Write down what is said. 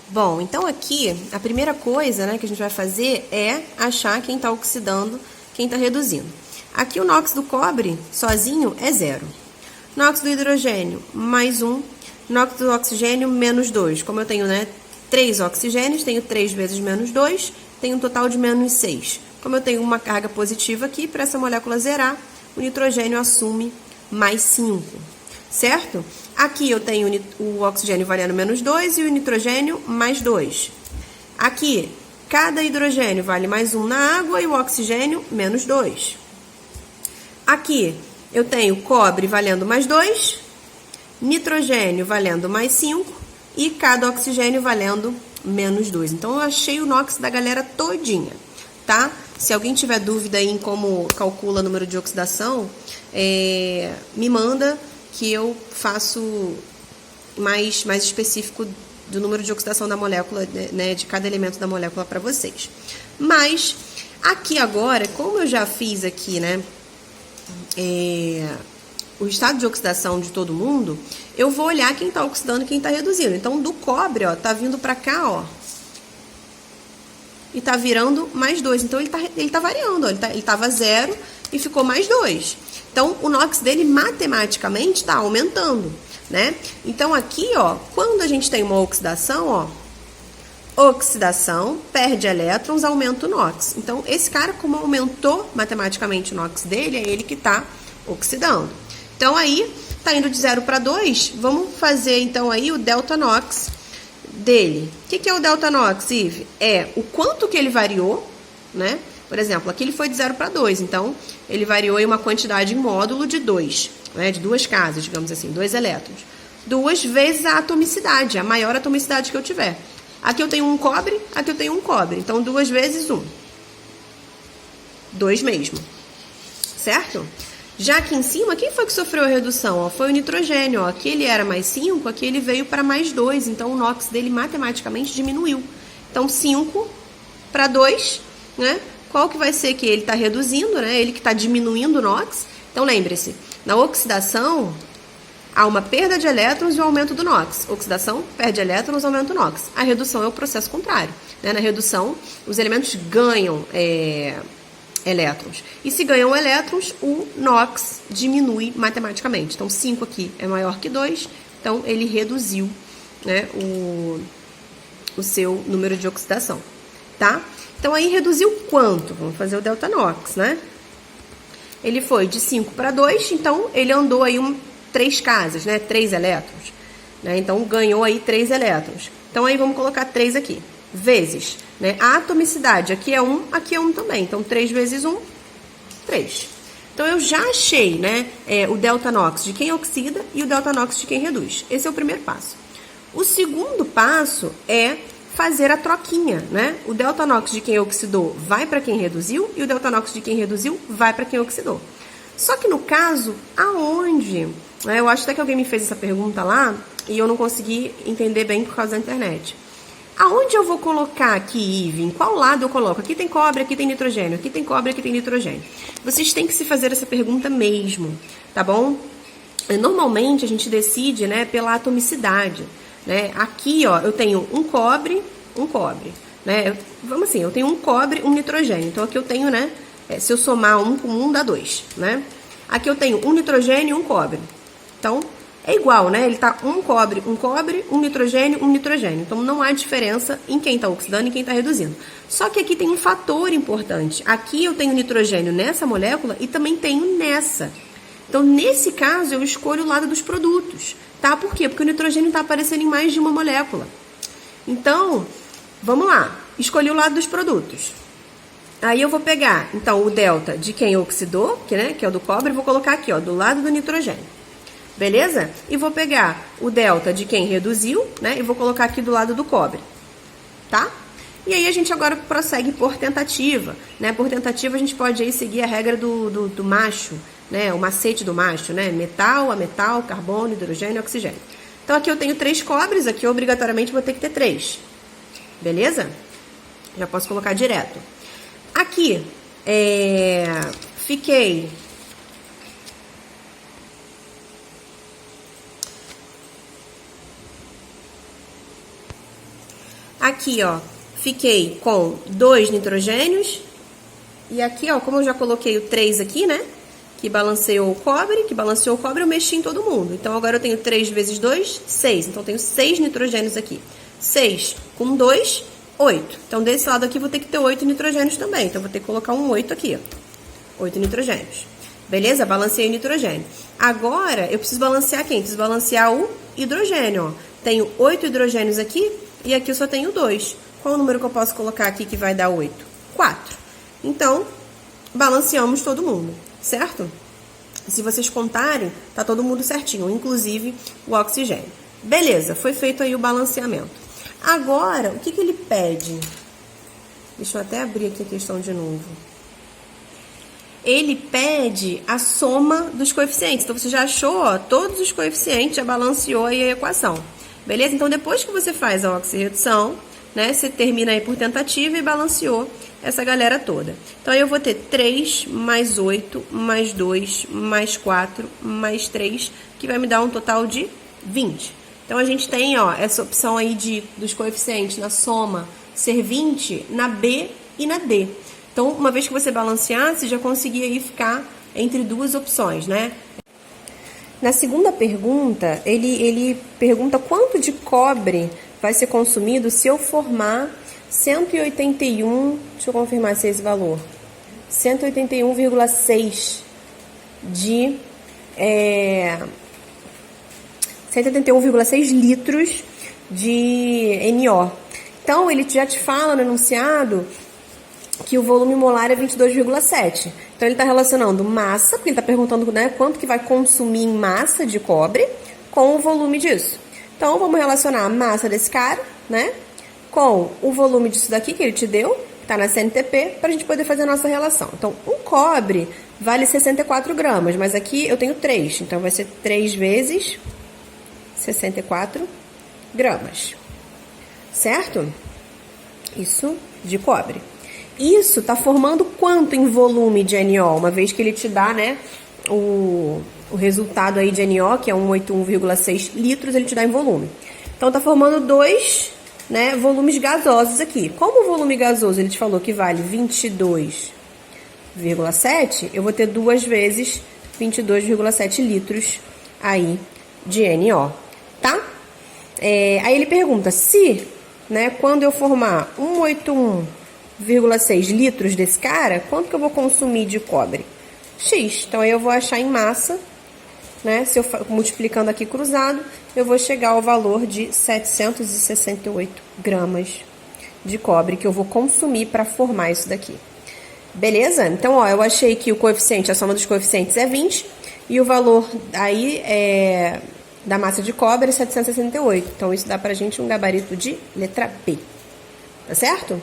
Bom, então aqui, a primeira coisa, né, que a gente vai fazer é achar quem está oxidando, quem está reduzindo. Aqui o NOx do cobre, sozinho, é 0. NOx do hidrogênio, mais 1. NOx do oxigênio, menos 2. Como eu tenho, né, 3 oxigênios, tenho 3 vezes menos 2, tenho um total de menos 6. Como eu tenho uma carga positiva aqui, para essa molécula zerar, o nitrogênio assume mais 5. Certo? Aqui eu tenho o oxigênio valendo menos 2 e o nitrogênio mais 2. Aqui, cada hidrogênio vale mais 1 na água e o oxigênio menos 2. Aqui eu tenho cobre valendo mais 2, nitrogênio valendo mais 5 e cada oxigênio valendo menos 2. Então eu achei o NOx da galera todinha, tá? Se alguém tiver dúvida aí em como calcula o número de oxidação, me manda que eu faço mais específico do número de oxidação da molécula, né, de cada elemento da molécula para vocês. Mas, aqui agora, como eu já fiz aqui, né, o estado de oxidação de todo mundo, eu vou olhar quem está oxidando e quem está reduzindo. Então, do cobre, ó, tá vindo para cá, ó, e tá virando mais 2. Então, ele tá variando, ó, ele tava 0 e ficou mais 2. Então, o NOx dele, matematicamente, está aumentando, né? Então, aqui, ó, quando a gente tem uma oxidação, ó, oxidação, perde elétrons, aumenta o NOx. Então, esse cara, como aumentou matematicamente o NOx dele, é ele que está oxidando. Então, aí, tá indo de 0 para 2, vamos fazer, então, aí o delta NOx dele. O que é o delta NOx, Ive? É o quanto que ele variou, né? Por exemplo, aqui ele foi de 0 para 2, então ele variou em uma quantidade em módulo de 2, né, de 2 casas, digamos assim, 2 elétrons. 2 vezes a atomicidade, a maior atomicidade que eu tiver. Aqui eu tenho um cobre, aqui eu tenho um cobre, então 2 vezes 1. 2 mesmo, certo? Já aqui em cima, quem foi que sofreu a redução? Ó, foi o nitrogênio, ó. Aqui ele era mais 5, aqui ele veio para mais 2, então o NOx dele matematicamente diminuiu. Então 5 para 2, né? Qual que vai ser que ele está reduzindo, né? Ele que está diminuindo o NOx. Então, lembre-se, na oxidação, há uma perda de elétrons e o aumento do NOx. Oxidação, perde elétrons, aumenta o NOx. A redução é o processo contrário, né? Na redução, os elementos ganham elétrons. E se ganham elétrons, o NOx diminui matematicamente. Então, 5 aqui é maior que 2, então ele reduziu, né, o seu número de oxidação, tá? Então, aí reduziu quanto? Vamos fazer o delta NOx, né? Ele foi de 5 para 2, então ele andou aí 3 casas, né? 3 elétrons. Né? Então, ganhou aí 3 elétrons. Então, aí vamos colocar 3 aqui. Vezes, né? A atomicidade, aqui é 1, aqui é 1 também. Então, 3 vezes 1, 3. Então, eu já achei, né, o delta NOx de quem oxida e o delta NOx de quem reduz. Esse é o primeiro passo. O segundo passo é fazer a troquinha, né? O delta NOx de quem oxidou vai para quem reduziu e o delta NOx de quem reduziu vai para quem oxidou. Só que no caso, aonde? Eu acho até que alguém me fez essa pergunta lá e eu não consegui entender bem por causa da internet. Aonde eu vou colocar aqui, Ive? Em qual lado eu coloco? Aqui tem cobre, aqui tem nitrogênio, aqui tem cobre, aqui tem nitrogênio. Vocês têm que se fazer essa pergunta mesmo, tá bom? Normalmente a gente decide, né, pela atomicidade. Né? Aqui, ó, eu tenho um cobre, né? Vamos assim, eu tenho um cobre, um nitrogênio. Então, aqui eu tenho, né? Se eu somar 1 com 1, dá 2, né? Aqui eu tenho um nitrogênio e um cobre. Então, é igual, né? Ele tá um cobre, um nitrogênio, um nitrogênio. Então, não há diferença em quem tá oxidando e quem tá reduzindo. Só que aqui tem um fator importante. Aqui eu tenho nitrogênio nessa molécula e também tenho nessa. Então, nesse caso, eu escolho o lado dos produtos, tá? Por quê? Porque o nitrogênio está aparecendo em mais de uma molécula. Então, vamos lá. Escolhi o lado dos produtos. Aí eu vou pegar, então, o delta de quem oxidou, que é o do cobre, e vou colocar aqui, ó, do lado do nitrogênio. Beleza? E vou pegar o delta de quem reduziu, né? E vou colocar aqui do lado do cobre. Tá? E aí a gente agora prossegue por tentativa, né? Por tentativa a gente pode aí seguir a regra do macho, né? O macete do macho, né? Metal, ametal, carbono, hidrogênio e oxigênio. Então aqui eu tenho 3 cobres, aqui eu obrigatoriamente vou ter que ter 3. Beleza? Já posso colocar direto. Aqui, fiquei... Aqui, ó, fiquei com 2 nitrogênios. E aqui, ó, como eu já coloquei o 3 aqui, né? Que balanceou o cobre, eu mexi em todo mundo. Então, agora eu tenho 3 vezes 2, 6. Então, eu tenho 6 nitrogênios aqui. 6 com 2, 8. Então, desse lado aqui, vou ter que ter 8 nitrogênios também. Então, vou ter que colocar um 8 aqui, ó. 8 nitrogênios. Beleza? Balanceei o nitrogênio. Agora, eu preciso balancear quem? Preciso balancear o hidrogênio, ó. Tenho 8 hidrogênios aqui e aqui eu só tenho 2. Qual o número que eu posso colocar aqui que vai dar 8? 4. Então, balanceamos todo mundo, certo? Se vocês contarem, tá todo mundo certinho, inclusive o oxigênio. Beleza, foi feito aí o balanceamento. Agora, o que ele pede? Deixa eu até abrir aqui a questão de novo. Ele pede a soma dos coeficientes. Então, você já achou, ó, todos os coeficientes, já balanceou aí a equação. Beleza? Então, depois que você faz a oxirredução, né, você termina aí por tentativa e balanceou essa galera toda. Então, aí eu vou ter 3 mais 8, mais 2, mais 4, mais 3, que vai me dar um total de 20. Então, a gente tem, ó, essa opção aí dos coeficientes na soma ser 20 na B e na D. Então, uma vez que você balancear, você já conseguia aí ficar entre duas opções, né? Na segunda pergunta, ele pergunta quanto de cobre vai ser consumido se eu formar 181, deixa eu confirmar se é esse valor, 181,6 de 181,6 litros de NO. Então, ele já te fala no enunciado que o volume molar é 22,7. Então, ele está relacionando massa, porque ele está perguntando, né, quanto que vai consumir em massa de cobre com o volume disso. Então, vamos relacionar a massa desse cara, né, com o volume disso daqui que ele te deu, que está na CNTP, para a gente poder fazer a nossa relação. Então, um cobre vale 64 gramas, mas aqui eu tenho 3, então vai ser 3 vezes 64 gramas, certo? Isso de cobre. Isso está formando quanto em volume de NO? Uma vez que ele te dá, né, o resultado aí de NO, que é 181,6 litros, ele te dá em volume. Então, está formando 2, né, volumes gasosos aqui. Como o volume gasoso, ele te falou que vale 22,7, eu vou ter 2 vezes 22,7 litros aí de NO, tá? Aí ele pergunta se, né, quando eu formar 181,6 litros desse cara, quanto que eu vou consumir de cobre? X. Então, aí eu vou achar em massa, né? Se eu multiplicando aqui cruzado, eu vou chegar ao valor de 768 gramas de cobre que eu vou consumir para formar isso daqui. Beleza? Então, ó, eu achei que o coeficiente, a soma dos coeficientes é 20 e o valor aí da massa de cobre é 768. Então, isso dá pra gente um gabarito de letra B. Tá certo?